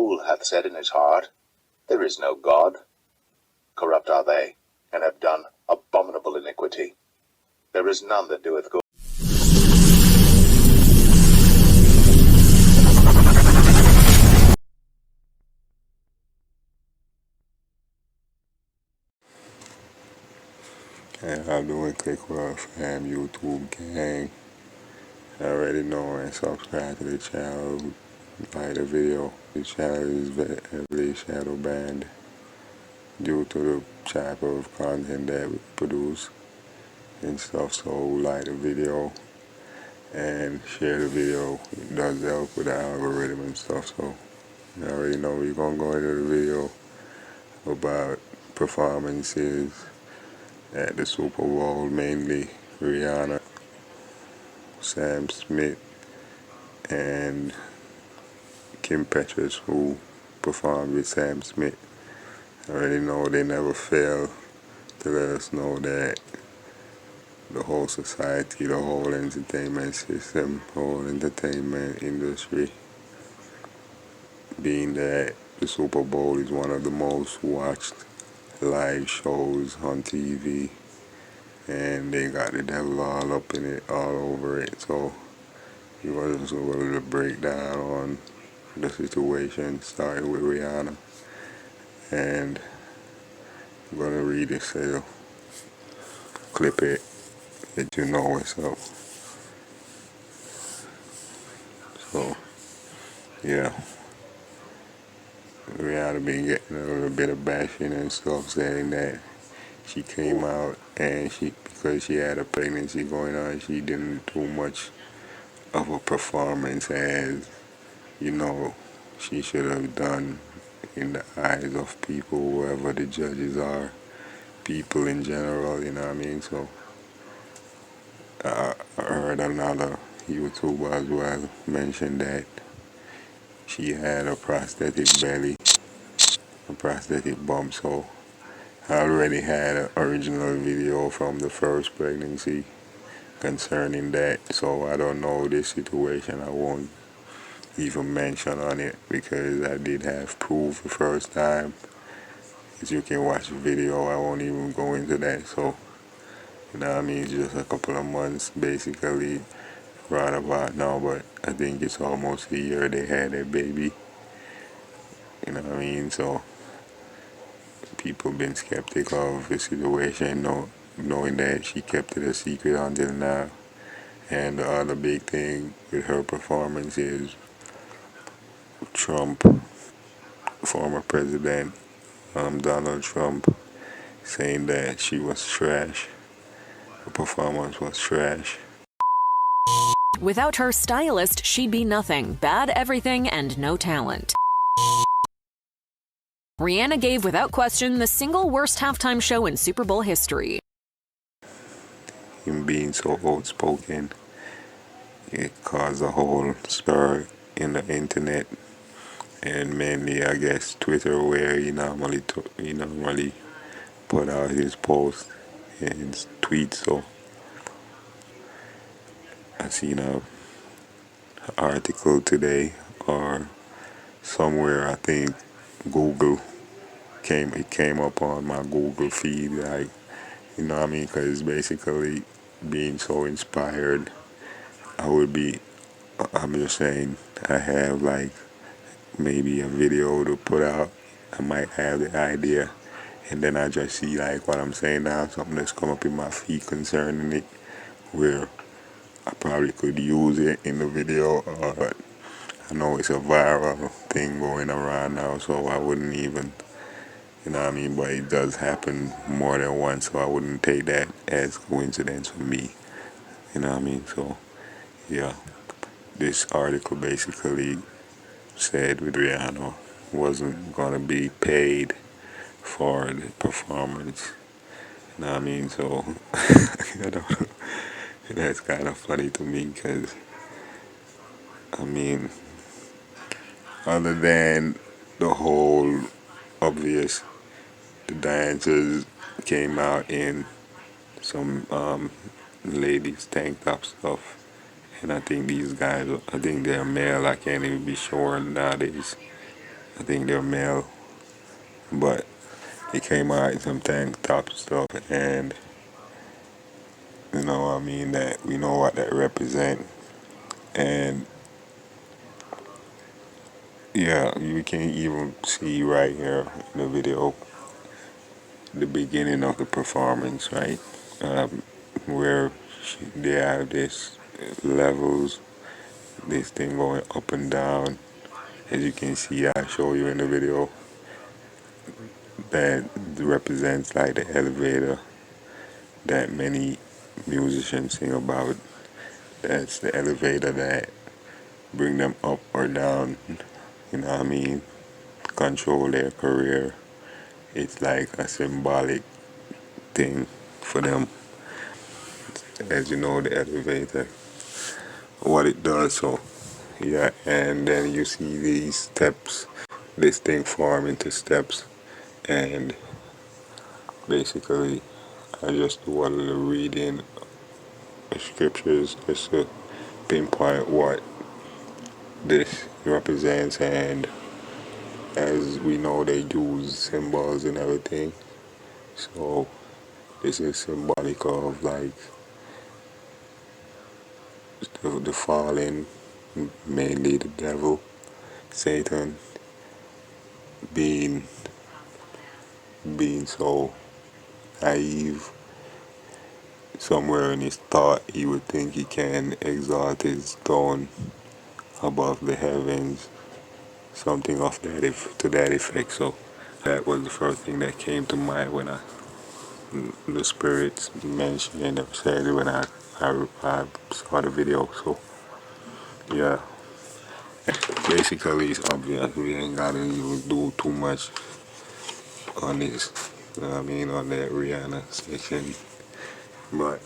fool hath said in his heart, There is no God. Corrupt are they, and have done abominable iniquity. There is none that doeth good. Hey, how doing? Click World fam, YouTube gang. I already know and subscribe to the channel. Like the video. The channel is heavily shadow banned due to the type of content that we produce and stuff. So like the video and share the video. It does help with the algorithm and stuff. So you already know we're gonna go into the video about performances at the Super Bowl, mainly Rihanna, Sam Smith, and Kim Petras, who performed with Sam Smith. I already know they never fail to let us know that the whole society, the whole entertainment system, whole entertainment industry, being that the Super Bowl is one of the most watched live shows on TV, and they got the devil all up in it, all over it. So he was able to break down on the situation, starting with Rihanna, and I'm gonna read this little clip it, let you know what's up. So yeah, Rihanna been getting a little bit of bashing and stuff, saying that she came out and because she had a pregnancy going on, she didn't do much of a performance as she should have done in the eyes of people, whoever the judges are, people in general, you know what I mean? So I heard another YouTuber as well mention that she had a prosthetic belly, a prosthetic bump, so I already had an original video from the first pregnancy concerning that, so I don't know this situation. I won't even mention on it because I did have proof the first time. As you can watch the video, I won't even go into that. So, you know what I mean, it's just a couple of months basically right about now, but I think it's almost a year they had a baby. You know what I mean? So people been skeptic of the situation, knowing that she kept it a secret until now. And the other big thing with her performance is Trump, former president Donald Trump, saying that she was trash. Her performance was trash. Without her stylist, she'd be nothing, bad everything, and no talent. Rihanna gave without question the single worst halftime show in Super Bowl history. Him being so outspoken, it caused a whole stir in the internet, and mainly I guess Twitter, where he normally put out his posts and his tweets. So I seen a article today or somewhere, I think Google came up on my Google feed, like, you know what I mean, because basically being so inspired, I'm just saying, I have like maybe a video to put out. I might have the idea, and then I just see like what I'm saying now, something that's come up in my feed concerning it, where I probably could use it in the video, but I know it's a viral thing going around now, so I wouldn't even, you know what I mean, but it does happen more than once, so I wouldn't take that as coincidence for me, you know what I mean? So yeah, this article basically said with Rihanna wasn't gonna be paid for the performance, you know what I mean? So I don't know. That's kind of funny to me because, I mean, other than the whole obvious, the dancers came out in some ladies tank top stuff, and I think these guys, I think they're male. I can't even be sure nowadays. I think they're male, but they came out in some tank top stuff, and you know, I mean that we know what that represent, and yeah, you can even see right here in the video the beginning of the performance, right? Um, where they have this levels, this thing going up and down. As you can see, I show you in the video that represents like the elevator that many musicians sing about. That's the elevator that bring them up or down. You know what I mean? Control their career. It's like a symbolic thing for them. As you know, the elevator, what it does. So yeah, and then you see these steps. This thing form into steps, and basically, I just do a little reading of scriptures just to pinpoint what this represents, and as we know, they use symbols and everything. So this is symbolic of like the fallen, mainly the devil, Satan, being so naive. Somewhere in his thought, he would think he can exalt his throne above the heavens, something of that to that effect. So that was the first thing that came to mind when the spirits mentioned and said it when I saw the video. So yeah, basically it's obvious we ain't gotta even do too much on this. You know what I mean, on that Rihanna section. But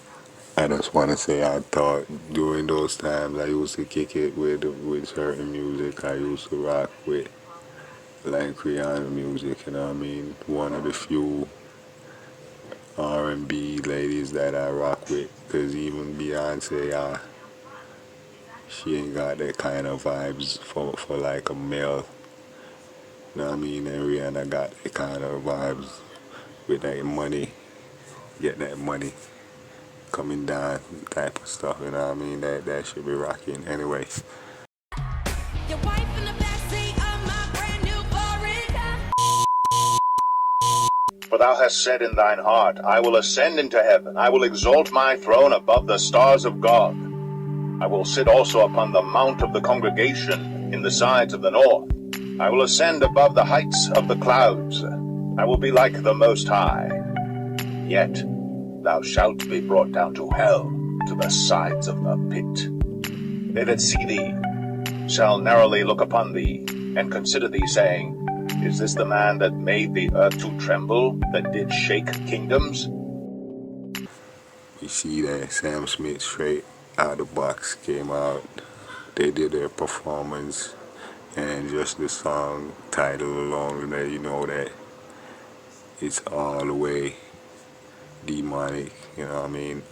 I just want to say I thought during those times I used to kick it with certain music. I used to rock with like Rihanna music. You know what I mean? One of the few R&B ladies that I rock with. Cause even Beyonce, she ain't got that kind of vibes for like a male. You know what I mean? And Rihanna got that kind of vibes with that money, get that money coming down type of stuff. You know what I mean? That should be rocking anyway. Your wife in the backseat of my brand new foreign car. For thou hast said in thine heart, I will ascend into heaven, I will exalt my throne above the stars of God. I will sit also upon the mount of the congregation in the sides of the north. I will ascend above the heights of the clouds. I will be like the Most High. Yet thou shalt be brought down to hell, to the sides of the pit. They that see thee shall narrowly look upon thee, and consider thee, saying, Is this the man that made the earth to tremble, that did shake kingdoms? You see that Sam Smith straight out of the box came out. They did their performance, and just the song title alone let you know that it's all the way demonic. You know what I mean?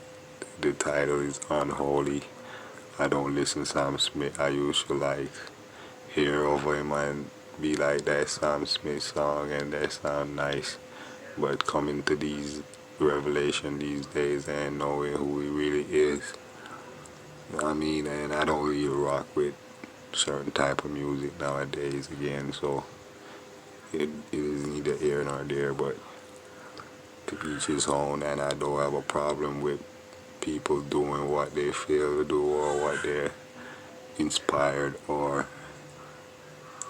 The title is Unholy. I don't listen to Sam Smith. I used to like hear over him and be like, that Sam Smith song and that sound nice. But coming to these revelation these days and knowing who he really is, you know what I mean? And I don't really rock with certain type of music nowadays again, so it is neither here nor there, but to each his own, and I don't have a problem with people doing what they feel to do or what they're inspired or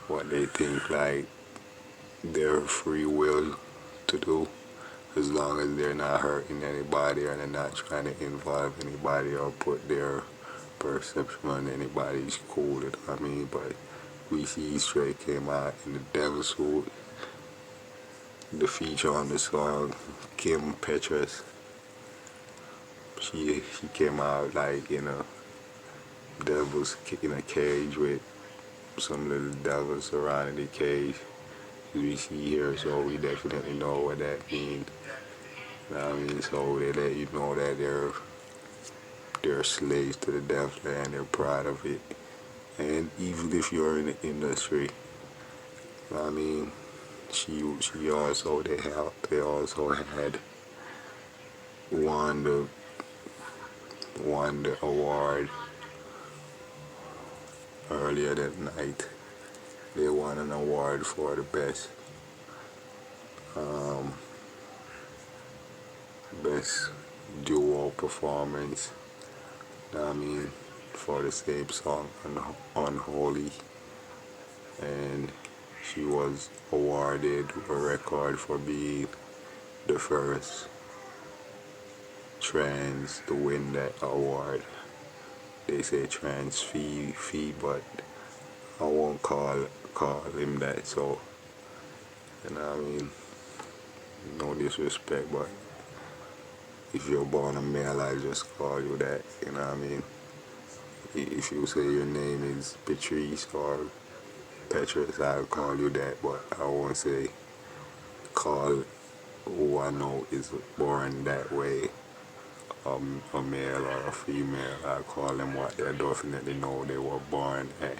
what they think like their free will to do, as long as they're not hurting anybody or they're not trying to involve anybody or put their perception on anybody's cool. You know what I mean? But we see Straight came out in the devil suit. The feature on the song, Kim Petras, she came out like in a devil's in a cage with some little devils surrounding the cage. We see here, so we definitely know what that means. You know what I mean? So they let you know that they're slaves to the devil and they're proud of it. And even if you're in the industry, I mean, she also they also had won the award earlier that night. They won an award for the best duo performance. I mean, for the same song, Unholy, and she was awarded a record for being the first trans to win that award. They say trans fee, but I won't call him that. So, you know what I mean? No disrespect, but if you're born a male, I just call you that. You know what I mean? If you say your name is Patrice or Petrus, I'll call you that, but I won't say call who I know is born that way, a male or a female. I call them what they definitely know they were born at.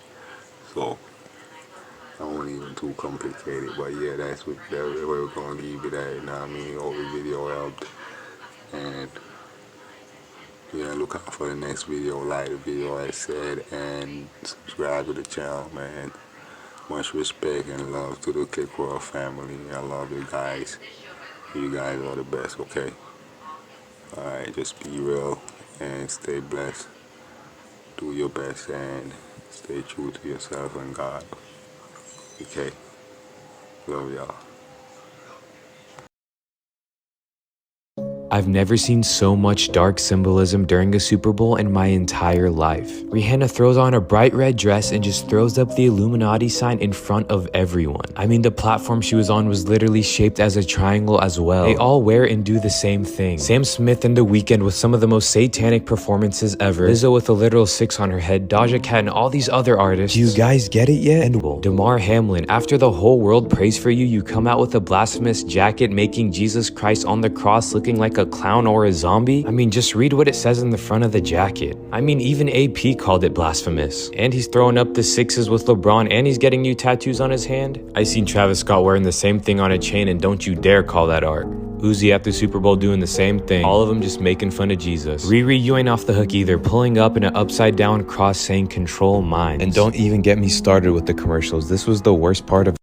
So I won't even too complicated, but yeah, that's what we're gonna leave it at. You know what I mean? Hope the video helped, and yeah, look out for the next video. Like the video I said, and subscribe to the channel, man. Much respect and love to the Click World family. I love you guys. You guys are the best, okay? Alright, just be real and stay blessed. Do your best and stay true to yourself and God. Okay? Love y'all. I've never seen so much dark symbolism during a Super Bowl in my entire life. Rihanna throws on a bright red dress and just throws up the Illuminati sign in front of everyone. I mean, the platform she was on was literally shaped as a triangle as well. They all wear and do the same thing. Sam Smith and The Weeknd with some of the most satanic performances ever. Lizzo with a literal 6 on her head. Doja Cat and all these other artists. Do you guys get it yet? And Damar Hamlin, after the whole world prays for you, you come out with a blasphemous jacket making Jesus Christ on the cross looking like a clown or a zombie? I mean, just read what it says in the front of the jacket. I mean, even AP called it blasphemous. And he's throwing up the 6s with LeBron and he's getting new tattoos on his hand. I seen Travis Scott wearing the same thing on a chain, and don't you dare call that art. Uzi at the Super Bowl doing the same thing. All of them just making fun of Jesus. Riri, you ain't off the hook either, pulling up in an upside down cross saying control minds. And don't even get me started with the commercials. This was the worst part of